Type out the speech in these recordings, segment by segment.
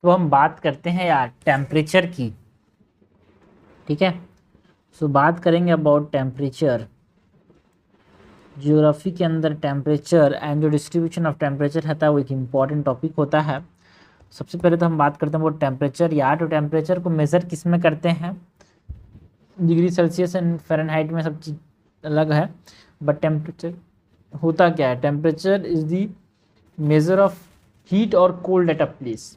तो हम बात करते हैं यार टेम्परेचर की, ठीक है। सो बात करेंगे अबाउट टेम्परेचर। ज्योग्राफी के अंदर टेम्परेचर एंड जो डिस्ट्रीब्यूशन ऑफ टेम्परेचर रहता है वो एक इम्पॉर्टेंट टॉपिक होता है। सबसे पहले तो हम बात करते हैं वो टेम्परेचर यार। तो टेम्परेचर को मेज़र किस में करते हैं? डिग्री सेल्सियस एंड फ़ारेनहाइट में सब चीज़ अलग है, बट टेम्परेचर होता क्या है? Temperature is the measure of heat और cold at a place.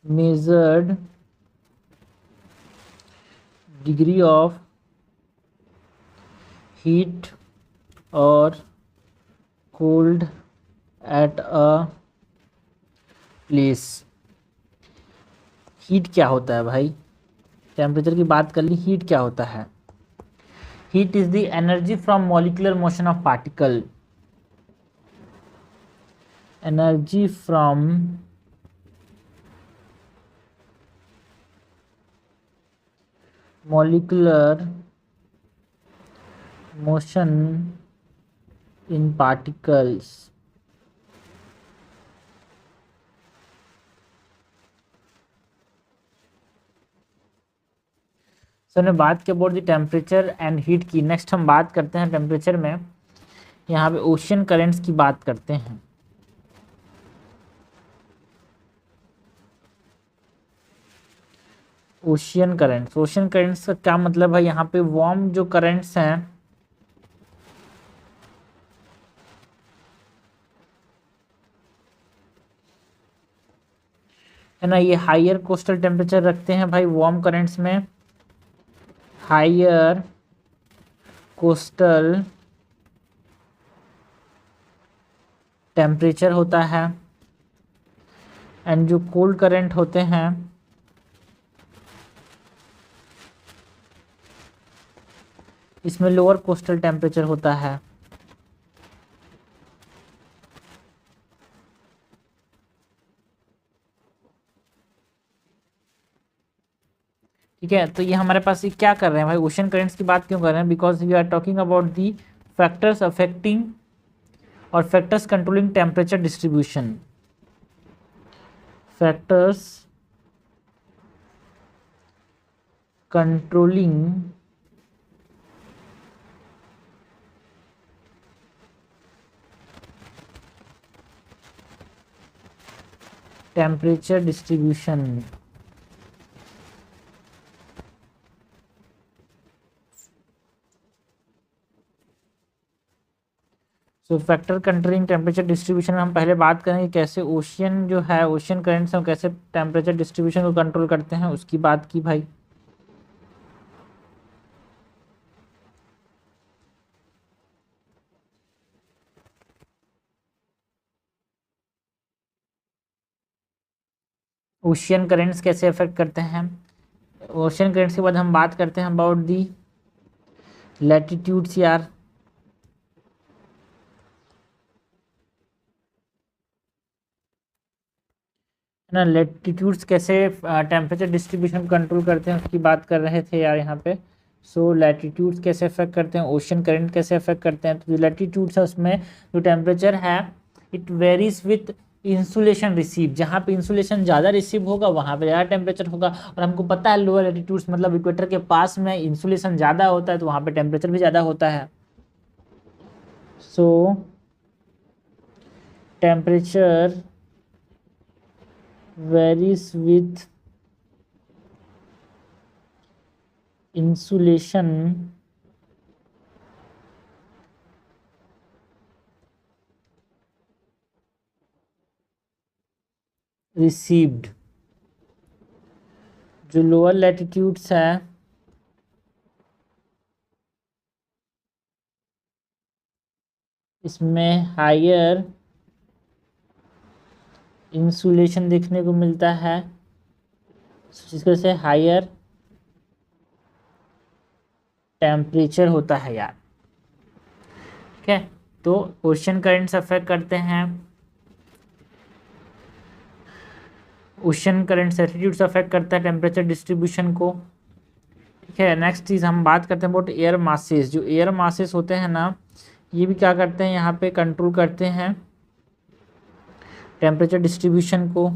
measured degree of heat or cold at a place। Heat क्या होता है भाई? टेम्परेचर की बात कर ली, हीट क्या होता है? Heat is the energy from molecular motion of particle. Energy from molecular motion in particles। सो हमने बात की about the temperature and heat की। नेक्स्ट हम बात करते हैं टेम्परेचर में, यहाँ पे ओशियन करेंट्स की बात करते हैं। ओशियन करेंट्स, ओशियन करेंट्स का क्या मतलब है? यहाँ पे वार्म जो करेंट्स हैं, है ना, ये हायर कोस्टल टेम्परेचर रखते हैं भाई वार्म करेंट्स में। हायर कोस्टल टेम्परेचर होता है एंड जो कोल्ड करंट होते हैं इसमें लोअर कोस्टल टेम्परेचर होता है। ठीक है, तो ये हमारे पास ये क्या कर रहे हैं भाई? ओशन करेंट्स की बात क्यों कर रहे हैं? Because we are talking about the factors affecting और factors controlling temperature distribution. Factors controlling temperature distribution. So factor controlling temperature distribution में हम पहले बात करेंगे कैसे ओशियन जो है, ओशियन करंट्स हम कैसे टेम्परेचर डिस्ट्रीब्यूशन को कंट्रोल करते हैं, उसकी बात की भाई। ओशियन करंट्स कैसे अफेक्ट करते हैं? ओशियन करंट्स के बाद हम बात करते हैं अबाउट दी लैटिट्यूड्स यार। है ना, लैटिट्यूड्स कैसे टेम्परेचर डिस्ट्रीब्यूशन कंट्रोल करते हैं उसकी बात कर रहे थे यार यहाँ पे। सो लैटिट्यूड्स कैसे अफेक्ट करते हैं, ओशियन करंट कैसे अफेक्ट करते हैं? तो जो लैटिट्यूड्स है उसमें जो टेम्परेचर है it varies with insulation receive. जहाँ पे इंसुलेशन ज़्यादा रिसीव होगा वहाँ पे ज़्यादा टेम्परेचर होगा, और हमको पता है लोअर लैटिट्यूड्स मतलब इक्वेटर के पास में इंसुलेशन ज़्यादा होता है तो वहाँ पे टेम्परेचर भी ज़्यादा होता है। सो temperature varies with insulation received। जो लोअर लैटिट्यूड्स है इसमें हायर इंसुलेशन देखने को मिलता है, जिसकी वजह से हायर टेम्परेचर होता है यार। ठीक है, तो ओशियन करंट्स अफेक्ट करते हैं ओशन करंट एल्टीट्यूड अफेक्ट करता है टेम्परेचर डिस्ट्रीब्यूशन को। ठीक है, नेक्स्ट चीज़ हम बात करते हैं अबाउट एयर मासेस। जो एयर मासेस होते हैं ना, ये भी क्या करते हैं, यहाँ पे कंट्रोल करते हैं टेम्परेचर डिस्ट्रीब्यूशन को।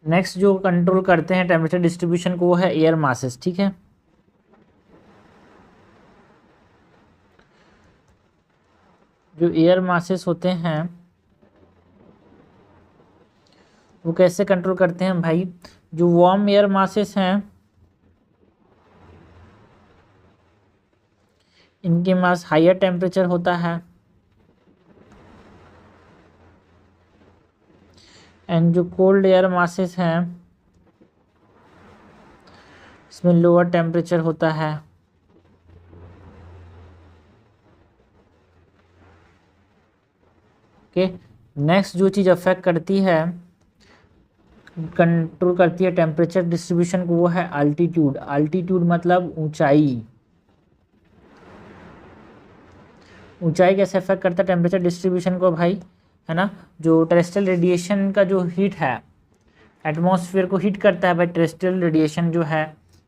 नेक्स्ट जो कंट्रोल करते हैं टेम्परेचर डिस्ट्रीब्यूशन को वो है एयर मासेस। ठीक है, जो एयर मासेस होते हैं वो कैसे कंट्रोल करते हैं भाई, जो वार्म एयर मासेस हैं इनके पास हायर टेम्परेचर होता है, एंड जो कोल्ड एयर मासेस हैं इसमें लोअर टेम्परेचर होता है। ओके, नेक्स्ट जो चीज़ अफेक्ट करती है, कंट्रोल करती है टेम्परेचर डिस्ट्रीब्यूशन को, वो है अल्टीट्यूड। अल्टीट्यूड मतलब ऊंचाई। ऊंचाई कैसे अफेक्ट करता है टेम्परेचर डिस्ट्रीब्यूशन को भाई, है ना, जो टेरेस्ट्रियल रेडिएशन का जो हीट है, एटमॉस्फेयर को हीट करता है भाई टेरेस्ट्रियल रेडिएशन जो है,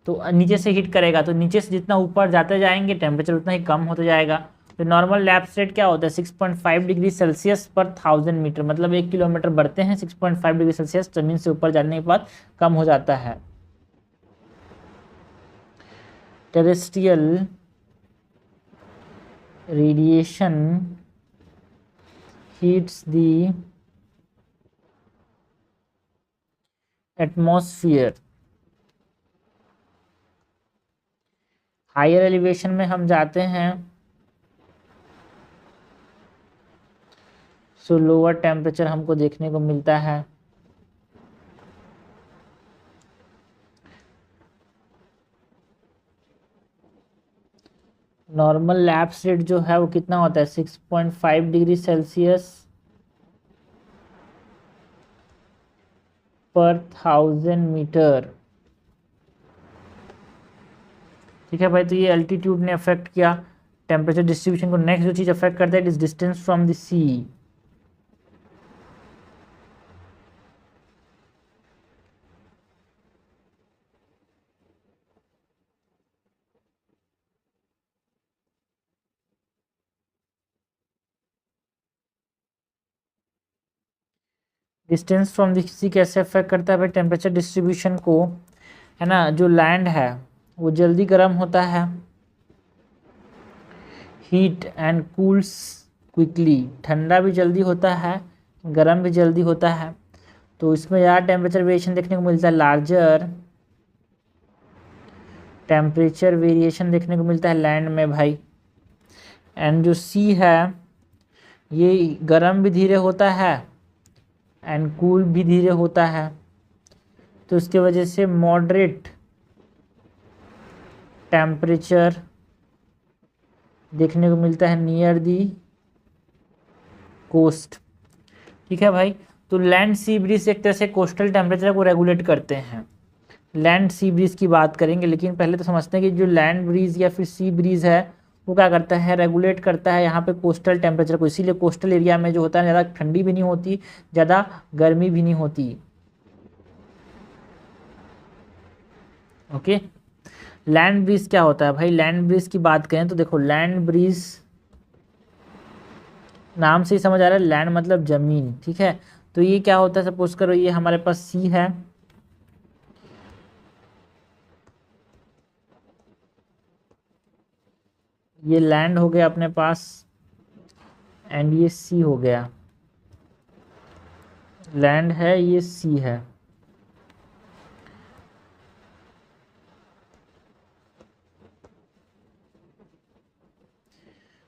तो नीचे से हीट करेगा, तो नीचे से जितना ऊपर जाते जाएंगे टेम्परेचर उतना ही कम होता जाएगा। तो नॉर्मल लैप्स रेट क्या होता है 6.5 डिग्री सेल्सियस पर 1000 मीटर, मतलब 1 किलोमीटर बढ़ते हैं 6.5 डिग्री सेल्सियस, जमीन से ऊपर जाने के बाद कम हो जाता है। Terrestrial radiation heats the atmosphere. Higher elevation में हम जाते हैं सो लोअर टेम्परेचर हमको देखने को मिलता है। नॉर्मल लैप्स रेट जो है वो कितना होता है 6.5 डिग्री सेल्सियस पर 1000 मीटर। ठीक है भाई, तो ये अल्टीट्यूड ने अफेक्ट किया टेम्परेचर डिस्ट्रीब्यूशन को। नेक्स्ट जो चीज़ अफेक्ट करता है it is distance from the sea. Distance from the sea कैसे अफेक्ट करता है भाई टेम्परेचर डिस्ट्रीब्यूशन को, है ना, जो लैंड है वो जल्दी गर्म होता है, हीट एंड कूल्स क्विकली, ठंडा भी जल्दी होता है गर्म भी जल्दी होता है, तो इसमें ज़्यादा टेम्परेचर वेरिएशन देखने को मिलता है, लार्जर टेम्परेचर वेरिएशन देखने को मिलता है लैंड में भाई। एंड जो सी है ये गर्म भी धीरे होता है एंड कूल भी धीरे होता है, तो इसके वजह से मॉडरेट टेम्परेचर देखने को मिलता है नियर दी कोस्ट। ठीक है भाई, तो लैंड सी ब्रीज एक तरह से कोस्टल टेम्परेचर को रेगुलेट करते हैं। लैंड सी ब्रीज की बात करेंगे, लेकिन पहले तो समझते हैं कि जो लैंड ब्रीज या फिर सी ब्रीज है वो क्या करता है, रेगुलेट करता है यहाँ पे कोस्टल टेम्परेचर को। इसीलिए कोस्टल एरिया में जो होता है ज़्यादा ठंडी भी नहीं होती ज़्यादा गर्मी भी नहीं होती। ओके, लैंड ब्रीज क्या होता है भाई, लैंड ब्रीज की बात करें तो देखो, लैंड ब्रीज नाम से ही समझ आ रहा है, लैंड मतलब जमीन। ठीक है, तो ये क्या होता है, सपोज करो ये हमारे पास सी है, ये लैंड हो गया अपने पास एंड ये सी हो गया, लैंड है ये सी है।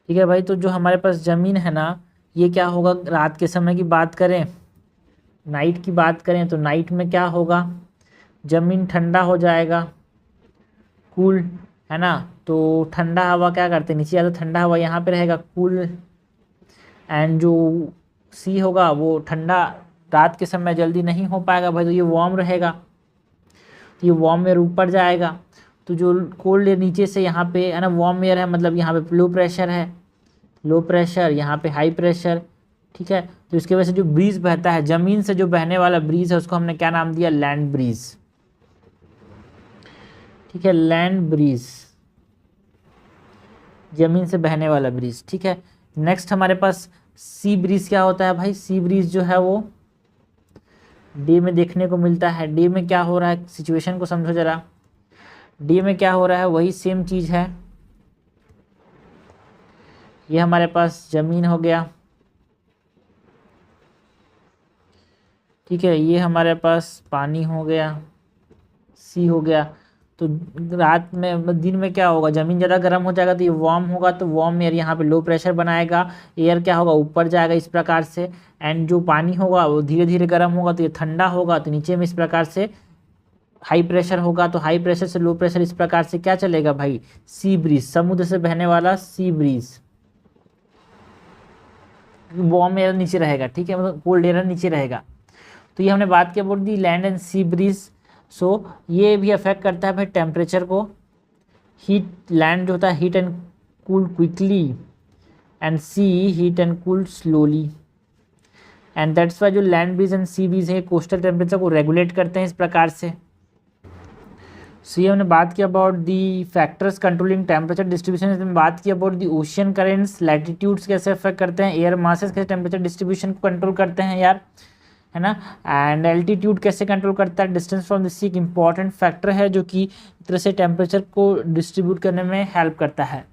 ठीक है भाई, तो जो हमारे पास ज़मीन है ना, ये क्या होगा, रात के समय की बात करें, नाइट की बात करें तो नाइट में क्या होगा, ज़मीन ठंडा हो जाएगा, कूल, है ना, तो ठंडा हवा क्या करते हैं नीचे ज़्यादा ठंडा हवा यहाँ पे रहेगा कूल, एंड जो सी होगा वो ठंडा रात के समय जल्दी नहीं हो पाएगा भाई, तो ये वार्म रहेगा, तो ये वार्म में ऊपर जाएगा, तो जो कोल्ड एयर नीचे से यहाँ पे है ना वार्म एयर है, मतलब यहाँ पे लो प्रेशर है, लो प्रेशर, यहाँ पे हाई प्रेशर, ठीक है। तो इसकी वजह से जो ब्रीज बहता है, ज़मीन से जो बहने वाला ब्रीज है उसको हमने क्या नाम दिया, लैंड ब्रीज, ठीक है, लैंड ब्रीज, ज़मीन से बहने वाला ब्रीज, ठीक है। नेक्स्ट हमारे पास सी ब्रीज क्या होता है भाई, सी ब्रीज जो है वो डे में देखने को मिलता है। डे में क्या हो रहा है, सिचुएशन को समझो जरा, डे में क्या हो रहा है, वही सेम चीज़ है, ये हमारे पास ज़मीन हो गया, ठीक है, ये हमारे पास पानी हो गया, सी हो गया। तो रात में, दिन में क्या होगा, ज़मीन ज़्यादा गर्म हो जाएगा तो ये वार्म होगा, तो वार्म एयर यहाँ पे लो प्रेशर बनाएगा, एयर क्या होगा, ऊपर जाएगा इस प्रकार से, एंड जो पानी होगा वो धीरे धीरे गर्म होगा तो ये ठंडा होगा, तो नीचे में इस प्रकार से हाई प्रेशर होगा, तो हाई प्रेशर से लो प्रेशर इस प्रकार से क्या चलेगा भाई, सी ब्रीज, समुद्र से बहने वाला सी ब्रीज, वार्म एयर नीचे रहेगा, ठीक है, मतलब कोल्ड एयर नीचे रहेगा। तो ये हमने बात की about the land and sea breeze. So ये भी अफेक्ट करता है भाई टेम्परेचर को, हीट, लैंड जो होता है heat and cool quickly, and sea heat and cool slowly, and that's why जो land breeze and sea breeze है कोस्टल टेम्परेचर को रेगुलेट करते हैं इस प्रकार से। सो ये हमने बात की about the factors controlling temperature distribution, इसमें बात की about the ocean currents, latitudes कैसे अफेक्ट करते हैं, एयर मासेस कैसे टेम्परेचर डिस्ट्रीब्यूशन को कंट्रोल करते हैं यार, है ना, एंड एल्टीट्यूड कैसे कंट्रोल करता है, डिस्टेंस फ्रॉम द सी एक इंपॉर्टेंट फैक्टर है जो कि एक तरह से टेम्परेचर को डिस्ट्रीब्यूट करने में हेल्प करता है,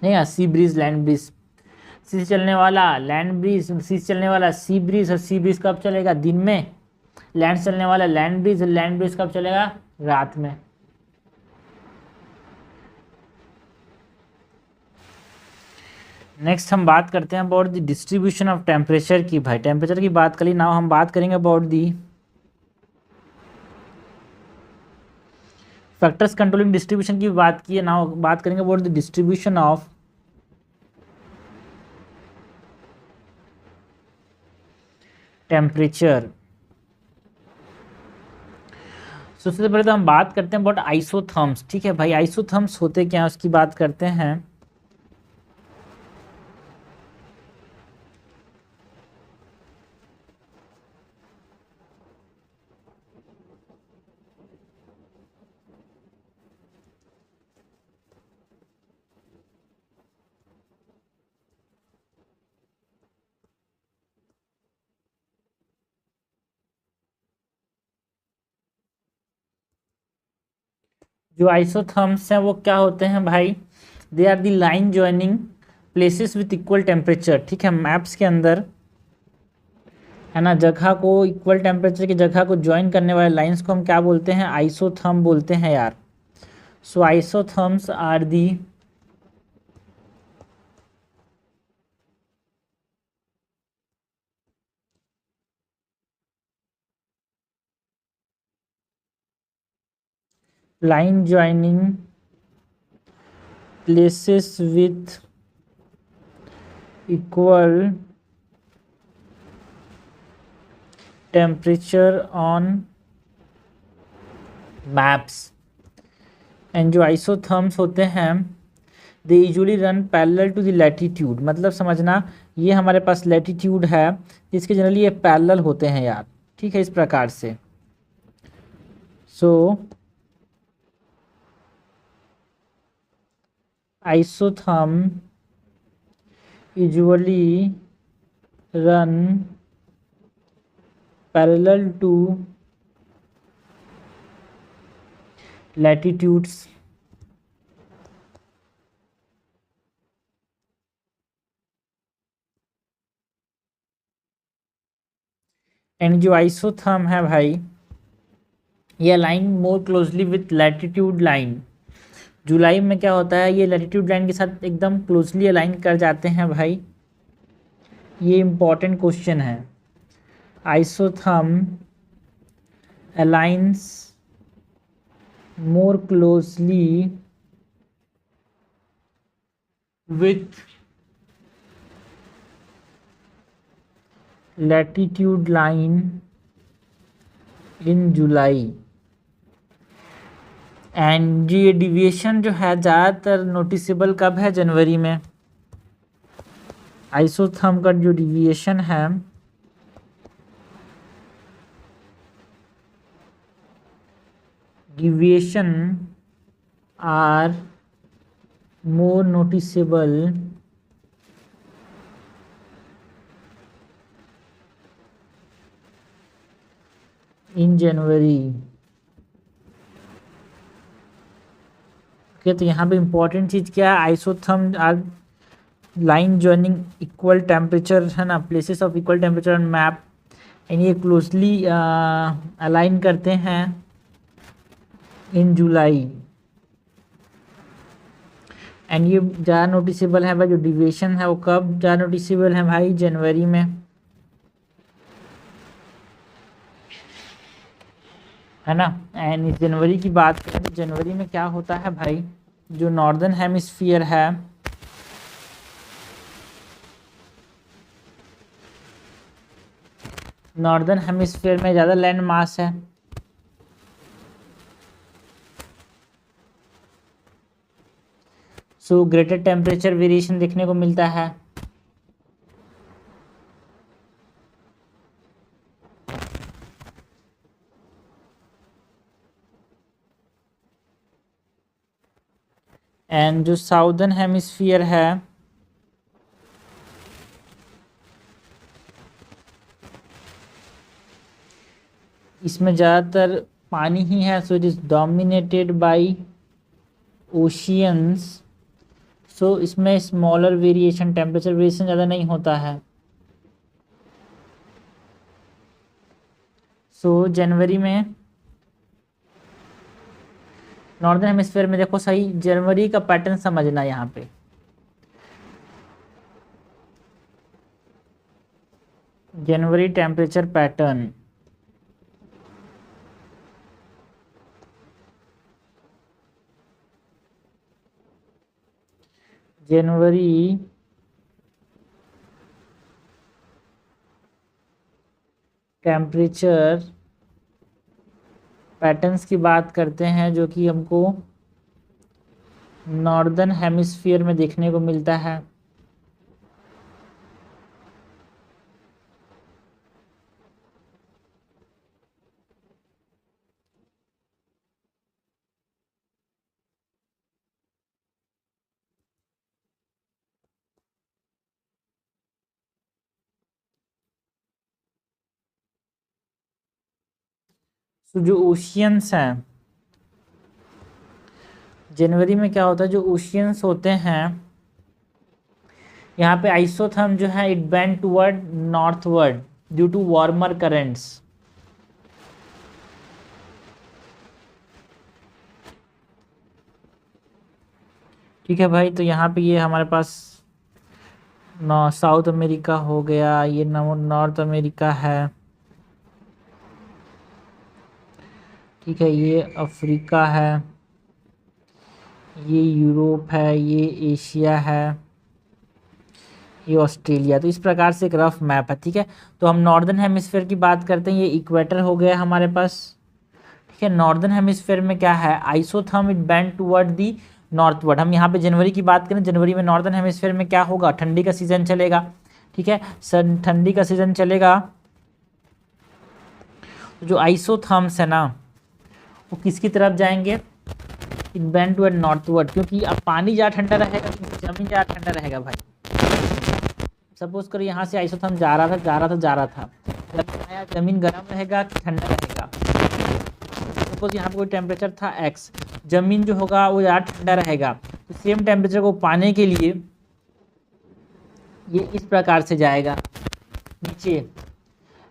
नहीं, सी ब्रीज लैंड ब्रीज, सी से चलने वाला लैंड ब्रीज, सी से चलने वाला सी ब्रीज, और सी ब्रीज कब चलेगा, दिन में, लैंड से चलने वाला लैंड ब्रीज, लैंड ब्रीज कब चलेगा, रात में। नेक्स्ट हम बात करते हैं about the distribution of temperature की, भाई टेम्परेचर की बात करी, नाउ हम बात करेंगे about the factors controlling distribution की बात की है, नाउ बात करेंगे about the distribution of temperature. सबसे पहले तो हम बात करते हैं अबाउट आइसोथर्म्स, ठीक है भाई, आइसोथर्म्स होते क्या हैं उसकी बात करते हैं। जो आइसोथर्म्स हैं वो क्या होते हैं भाई, they are the line joining places with equal temperature, ठीक है, मैप्स के अंदर, है ना, जगह को इक्वल टेम्परेचर की जगह को ज्वाइन करने वाले लाइंस को हम क्या बोलते हैं, आइसोथर्म बोलते हैं यार। So isotherms are the line joining places with equal temperature on maps, and जो आइसोथर्म्स होते हैं they usually run parallel to the latitude, मतलब समझना ये हमारे पास लैटिट्यूड है जिसके जनरली ये पैरेलल होते हैं यार, ठीक है, इस प्रकार से। So isotherm usually run parallel to latitudes and जो आइसोथर्म है भाई ये align more closely with latitude line, जुलाई में क्या होता है ये लैटिट्यूड लाइन के साथ एकदम क्लोजली अलाइन कर जाते हैं भाई, ये इम्पॉर्टेंट क्वेश्चन है। Isotherm aligns more closely with latitude line in July, and ये डिविएशन जो है ज़्यादातर नोटिसेबल कब है? जनवरी में। आइसोथर्म का जो डिविएशन है deviation are more noticeable in January. Okay, तो यहाँ पे इंपॉर्टेंट चीज़ क्या है? Isotherm are line joining equal temperature, है ना, places of equal temperature on map, and ये क्लोजली अलाइन करते हैं इन जुलाई। एंड ये ज़्यादा नोटिसेबल है भाई, जो डिविएशन है वो कब ज़्यादा नोटिसेबल है भाई? जनवरी में, है ना। एंड इस जनवरी की बात करें तो जनवरी में क्या होता है भाई? जो नॉर्दर्न हेमिस्फीयर है नॉर्दर्न हेमिस्फीयर में ज़्यादा लैंड मास है, सो ग्रेटर टेम्परेचर वेरिएशन देखने को मिलता है। एंड जो साउदर्न हेमिस्फीयर है इसमें ज़्यादातर पानी ही है, so it is dominated by oceans, so इसमें स्मॉलर वेरिएशन, टेम्परेचर वेरिएशन ज़्यादा नहीं होता है। सो जनवरी में नॉर्दर्न हेमिस्फीयर में देखो सही, जनवरी का पैटर्न समझना यहाँ पे। जनवरी टेम्परेचर पैटर्न, जनवरी टेम्परेचर पैटर्न्स की बात करते हैं जो कि हमको नॉर्दर्न हेमिस्फीयर में देखने को मिलता है। तो जो ओशियंस हैं जनवरी में क्या होता है? जो ओशियंस होते हैं यहाँ पे आइसोथर्म जो है it bend toward northward due to warmer currents. ठीक है भाई, तो यहाँ पे ये हमारे पास साउथ अमेरिका हो गया, ये नॉर्थ अमेरिका है, ठीक है, ये अफ्रीका है, ये यूरोप है, ये एशिया है, ये ऑस्ट्रेलिया। तो इस प्रकार से एक रफ मैप है, ठीक है। तो हम नॉर्दर्न हेमिस्फीयर की बात करते हैं, ये इक्वेटर हो गया हमारे पास, ठीक है। नॉर्दर्न हेमिस्फीयर में क्या है? Isotherm it bend toward the northward. हम यहाँ पे जनवरी की बात करें, जनवरी में नॉर्दर्न हेमिस्फीयर में क्या होगा? ठंडी का सीजन चलेगा, ठीक है, ठंडी का सीजन चलेगा। तो जो आइसोथर्म्स है ना वो किसकी तरफ जाएंगे? इट बेंड टुवर्ड नॉर्थवर्ड, क्योंकि अब पानी ज़्यादा ठंडा रहेगा, जमीन ज़्यादा ठंडा रहेगा भाई। सपोज करो यहाँ से आइसोथर्म जा रहा था, जमीन गर्म रहेगा कि ठंडा रहेगा? सपोज यहाँ पे कोई टेम्परेचर था एक्स, जमीन जो होगा वो ज़्यादा ठंडा रहेगा, तो सेम टेम्परेचर को पाने के लिए ये इस प्रकार से जाएगा नीचे,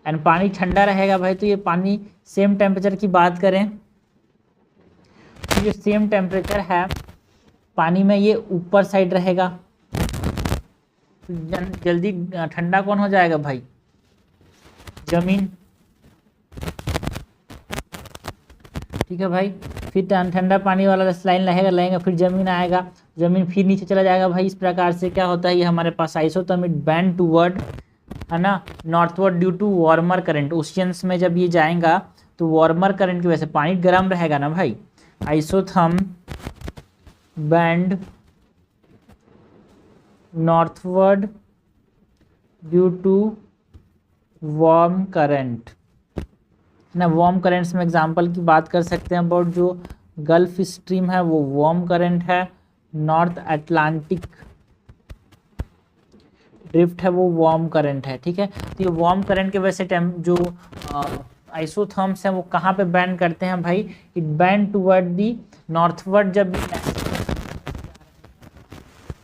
एंड पानी ठंडा रहेगा भाई। तो ये पानी सेम टेम्परेचर की बात करें तो ये सेम टेम्परेचर है पानी में, ये ऊपर साइड रहेगा, तो जल्दी ठंडा कौन हो जाएगा भाई? जमीन, ठीक है भाई। फिर ठंडा पानी वाला लाइन लगेगा, फिर जमीन आएगा, जमीन फिर नीचे चला जाएगा भाई। इस प्रकार से क्या होता है? ये हमारे पास आइसोथर्म इट बेंड टुवर्ड, है ना, northward due to warmer current. Oceans में जब ये जाएगा तो वार्मर करंट की वजह से पानी गर्म रहेगा ना भाई, isotherm bend northward due to warm current ना। वार्म करंट्स में एग्जांपल की बात कर सकते हैं अबाउट जो गल्फ स्ट्रीम है वो वार्म करंट है, नॉर्थ अटलांटिक ड्रिफ्ट है वो वार्म करंट है। ठीक है, तो ये वार्म करंट के वजह से जो आइसोथर्म्स हैं वो कहाँ पे बैंड करते हैं भाई, it band toward the northward. जब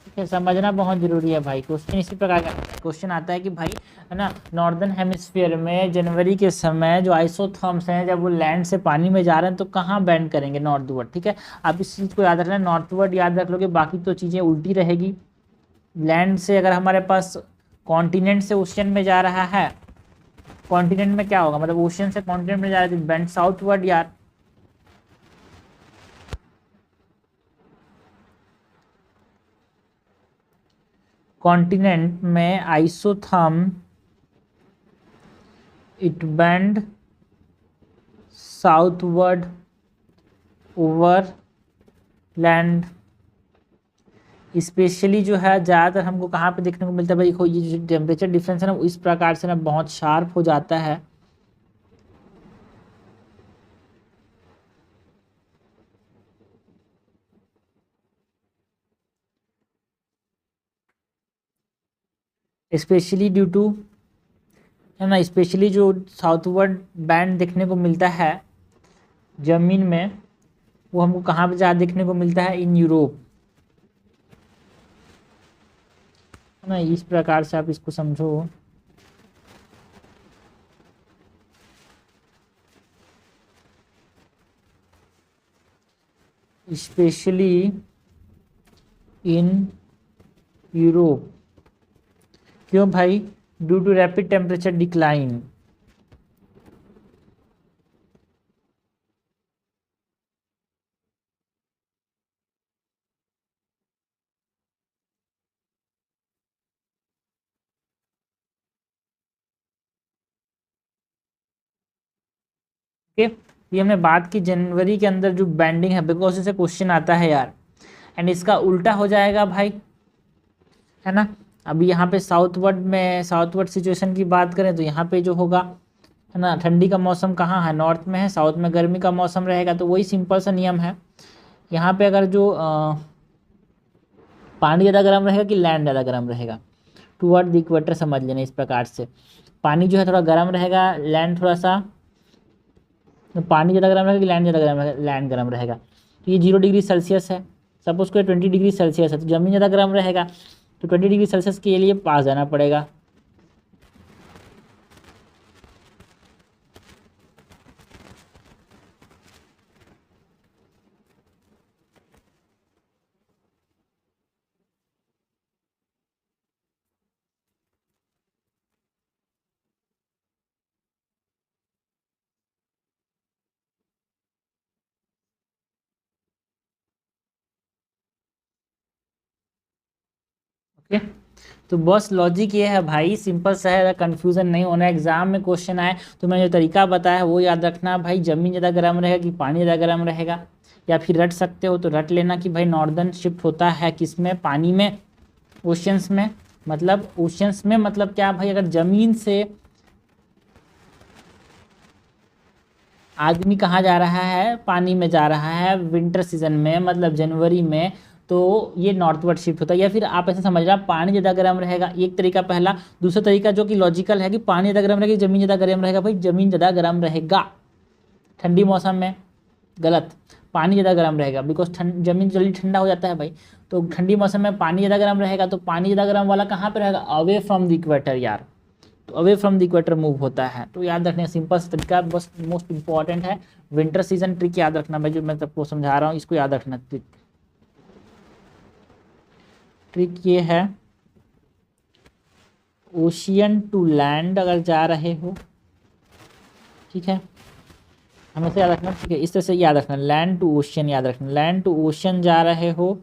ठीक है, समझना बहुत जरूरी है भाई। क्वेश्चन इसी प्रकार का क्वेश्चन आता है कि भाई है ना, नॉर्दर्न हेमिस्फीयर में जनवरी के समय जो आइसोथर्म्स हैं जब वो लैंड से पानी में जा रहे हैं तो कहाँ बैंड करेंगे, नॉर्थवर्ड। ठीक है, आप इस चीज़ को याद रखना, नॉर्थवर्ड याद रख लोगे, बाकी तो चीज़ें उल्टी रहेगी। लैंड से अगर हमारे पास कॉन्टिनेंट से ओशियन में जा रहा है, कॉन्टिनेंट में क्या होगा, मतलब ओशियन से कॉन्टिनेंट में जा रहा है तो बैंड साउथवर्ड यार। कॉन्टिनेंट में isotherm it band southward over land. Specially जो है ज़्यादातर हमको कहाँ पे देखने को मिलता है भाई, देखो ये जो टेम्परेचर डिफरेंस है ना वो इस प्रकार से ना बहुत शार्प हो जाता है। स्पेशली ड्यू टू है ना, स्पेशली जो साउथवर्ड बैंड देखने को मिलता है जमीन में वो हमको कहाँ पे ज़्यादा देखने को मिलता है, इन यूरोप, है ना। इस प्रकार से आप इसको समझो। स्पेशली इन यूरोप, क्यों भाई, due to rapid temperature decline. ये हमने बात की जनवरी के अंदर जो बैंडिंग है, बिकॉज इसे क्वेश्चन आता है यार, एंड इसका उल्टा हो जाएगा भाई, है ना। अभी यहाँ पे साउथवर्ड में, साउथवर्ड सिचुएशन की बात करें तो यहाँ पे जो होगा है ना, ठंडी का मौसम कहाँ है, नॉर्थ में है, साउथ में गर्मी का मौसम रहेगा। तो वही सिंपल सा नियम है, यहाँ पे अगर जो पानी ज़्यादा गर्म रहेगा कि लैंड ज़्यादा गर्म रहेगा, टूवर्ड द इक्वेटर समझ लेना इस प्रकार से। पानी जो है थोड़ा गर्म रहेगा, लैंड थोड़ा सा, तो पानी ज़्यादा गर्म रहेगा कि लैंड ज़्यादा गर्म रहेगा, लैंड गर्म रहेगा। तो ये 0 डिग्री सेल्सियस है, सपोज को 20 डिग्री सेल्सियस है, तो ज़मीन ज़्यादा गर्म रहेगा तो 20 डिग्री सेल्सियस के लिए पास जाना पड़ेगा। ओके, तो बस लॉजिक ये है भाई, सिंपल सा है, कंफ्यूजन नहीं होना। एग्जाम में क्वेश्चन आए तो मैंने जो तरीका बताया वो याद रखना भाई, ज़मीन ज़्यादा गर्म रहेगा कि पानी ज़्यादा गर्म रहेगा, या फिर रट सकते हो तो रट लेना कि भाई नॉर्दर्न शिफ्ट होता है किस में, पानी में, ओशियंस में। मतलब ओशियंस में मतलब क्या भाई, अगर ज़मीन से आदमी कहाँ जा रहा है, पानी में जा रहा है विंटर सीजन में, मतलब जनवरी में, तो ये नॉर्थवर्ड शिफ्ट होता है। या फिर आप ऐसे समझ रहे हैं पानी ज़्यादा गर्म रहेगा, एक तरीका पहला। दूसरा तरीका जो कि लॉजिकल है कि पानी ज़्यादा गर्म रहेगा, ज़मीन ज़्यादा गर्म रहेगा, भाई ज़मीन ज़्यादा गर्म रहेगा ठंडी मौसम में, गलत, पानी ज़्यादा गर्म रहेगा, बिकॉज ज़मीन जल्दी ठंडा हो जाता है भाई। तो ठंडी मौसम में पानी ज़्यादा गर्म रहेगा, तो पानी ज़्यादा गर्म वाला कहाँ पर रहेगा, अवे फ्रॉम द इक्वेटर यार, तो away from the equator move होता है। तो याद रखने सिंपल सा तरीका, बस मोस्ट इंपॉर्टेंट है विंटर सीजन ट्रिक याद रखना भाई, जो मैं सबको समझा रहा हूँ इसको याद रखना। ट्रिक ये है, ओशियन टू लैंड अगर जा रहे हो, ठीक है, हमेशा याद रखना, ठीक है, इस तरह से याद रखना, लैंड टू ओशियन याद रखना, लैंड टू ओशियन जा रहे हो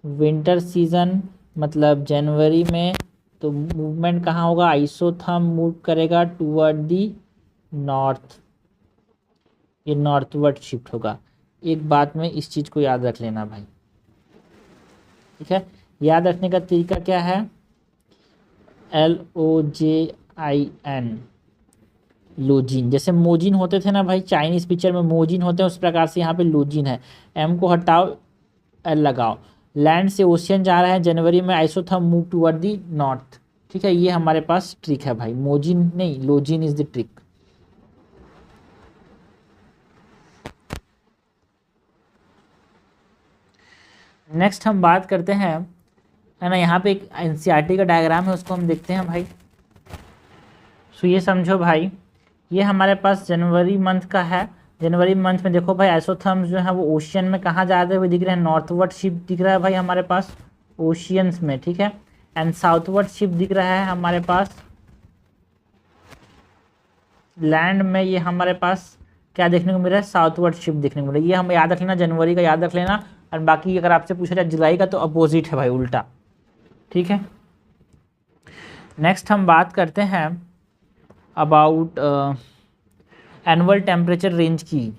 विंटर सीजन मतलब जनवरी में, तो मूवमेंट कहाँ होगा, आइसोथर्म मूव करेगा टूवर्ड दी नॉर्थ, ये नॉर्थवर्ड शिफ्ट होगा। एक बात में इस चीज़ को याद रख लेना भाई, ठीक है। याद रखने का तरीका क्या है, LOJIN, लोजिन। जैसे मोजिन होते थे ना भाई चाइनीज पिक्चर में मोजिन होते हैं, उस प्रकार से यहाँ पे लोजिन है। M को हटाओ, L लगाओ। लैंड से ओशियन जा रहा है जनवरी में, isotherm move toward the north, ठीक है। ये हमारे पास ट्रिक है भाई, मोजिन नहीं लोजिन इज द ट्रिक। नेक्स्ट हम बात करते हैं, है ना, यहाँ पे एक NCERT का डायग्राम है, उसको हम देखते हैं भाई। सो ये समझो भाई, ये हमारे पास जनवरी मंथ का है। जनवरी मंथ में देखो भाई आइसोथर्म्स जो है वो ओशियन में कहाँ जाते हुए दिख रहे हैं, नॉर्थवर्ड शिप दिख रहा है भाई हमारे पास ओशियंस में, ठीक है। एंड साउथवर्ड शिप दिख रहा है हमारे पास लैंड में। ये हमारे पास क्या देखने को मिल रहा है, साउथवर्ड शिप देखने को मिल रहा है। ये हम याद रख लेना, जनवरी का याद रख लेना। और बाकी अगर आपसे पूछा जाए जुलाई का तो अपोजिट है भाई, उल्टा, ठीक है। नेक्स्ट हम बात करते हैं अबाउट एनुअल टेम्परेचर रेंज की।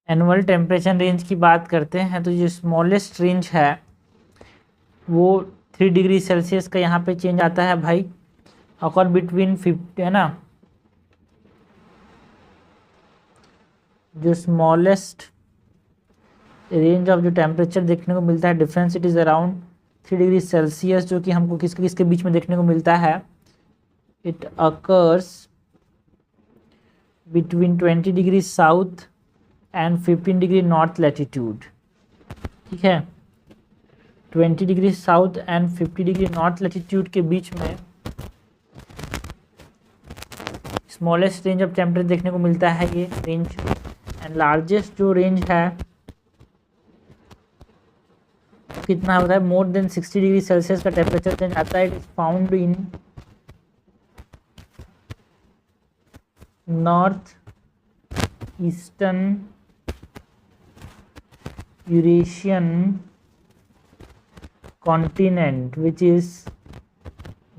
एनुअल टेम्परेचर रेंज की बात करते हैं तो जो स्मॉलेस्ट रेंज है वो 3 डिग्री सेल्सियस का यहाँ पे चेंज आता है भाई, अकर बिटवीन 50, है ना। जो स्मॉलेस्ट रेंज ऑफ जो टेम्परेचर देखने को मिलता है difference, it is around 3 degree Celsius, जो कि हमको किसके किसके बीच में देखने को मिलता है, it occurs between 20 degree south and 15 degree north latitude, ठीक है। 20 degree south and 50 degree north latitude के बीच में स्मॉलेस्ट रेंज ऑफ टेम्परेचर देखने को मिलता है ये रेंज। एंड लार्जेस्ट जो रेंज है कितना होता है, मोर देन 60 डिग्री सेल्सियस का टेम्परेचर रेंज आता है। It is found in north eastern Eurasian continent which is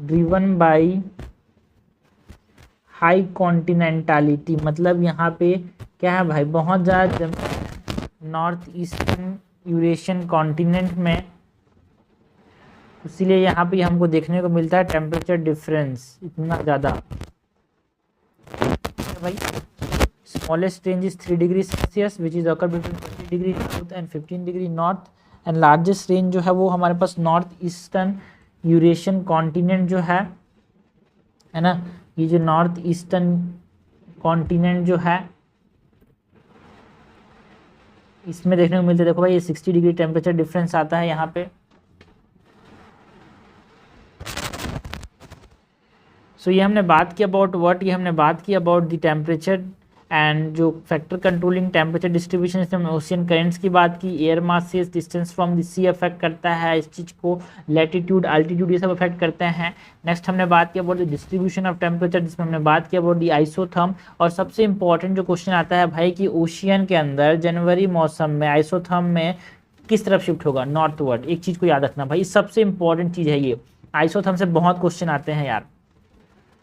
driven by high continentality. मतलब यहाँ पे क्या है भाई, बहुत ज़्यादा जमीन नॉर्थ ईस्टर्न यूरेशियन कॉन्टिनेंट में, इसीलिए यहाँ पे हमको देखने को मिलता है टेम्परेचर डिफरेंस इतना ज़्यादा भाई। Smallest range is 3 degree Celsius which is occur between 20 degree south and 15 degree north. And largest range जो है वो हमारे पास नॉर्थ ईस्टर्न यूरेशियन कॉन्टिनेंट जो है ना, ये जो नॉर्थ ईस्टर्न कॉन्टिनेंट जो है इसमें देखने को मिलता है। देखो भाई ये 60 डिग्री टेम्परेचर डिफरेंस आता है यहाँ पे। सो ये हमने बात की अबाउट व्हाट, ये हमने बात की अबाउट द टेम्परेचर एंड जो फैक्टर कंट्रोलिंग टेम्परेचर डिस्ट्रीब्यूशन, इसमें हमने ओशियन करेंट्स की बात की। एयर मास से distance from the sea affect करता है इस चीज़ को, लैटिट्यूड अल्टीट्यूड ये सब अफेक्ट करते हैं। नेक्स्ट हमने बात की about the distribution of temperature, जिसमें हमने बात की अबाउट द आइसोथर्म। और सबसे इंपॉर्टेंट जो क्वेश्चन आता है भाई कि ओशियन के अंदर जनवरी मौसम में आइसोथर्म में किस तरफ शिफ्ट होगा, नॉर्थवर्ड। एक चीज़ को याद रखना भाई, सबसे इंपॉर्टेंट चीज़ है ये। आइसोथर्म से बहुत क्वेश्चन आते हैं यार,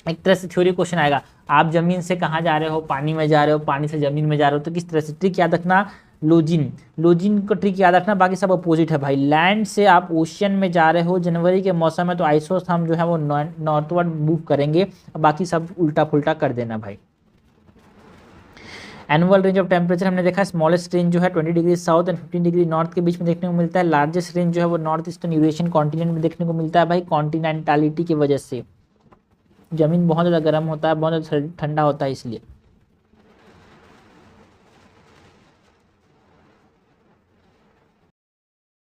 एक तरह से थ्योरी क्वेश्चन आएगा, आप जमीन से कहाँ जा रहे हो, पानी में जा रहे हो, पानी से जमीन में जा रहे हो, तो किस तरह से। ट्रिक याद रखना, लोजिन, लोजिन को ट्रिक याद रखना, बाकी सब अपोजिट है भाई। लैंड से आप ओशियन में जा रहे हो जनवरी के मौसम में, तो आइसोथर्म जो है वो नॉर्थवर्ड मूव करेंगे, बाकी सब उल्टा पुल्टा कर देना भाई। एनुअल रेंज ऑफ टेम्परेचर हमने देखा, स्मॉलेस्ट रेंज जो है 20 degree south and 15 degree north के बीच में देखने को मिलता है। लार्जेस्ट रेंज जो है वो नॉर्थ ईस्टर्न यूरेशियन कॉन्टिनेंट में देखने को मिलता है भाई, कॉन्टिनेंटालिटी की वजह से। ज़मीन बहुत ज़्यादा गर्म होता है, बहुत ज़्यादा ठंडा होता है इसलिए।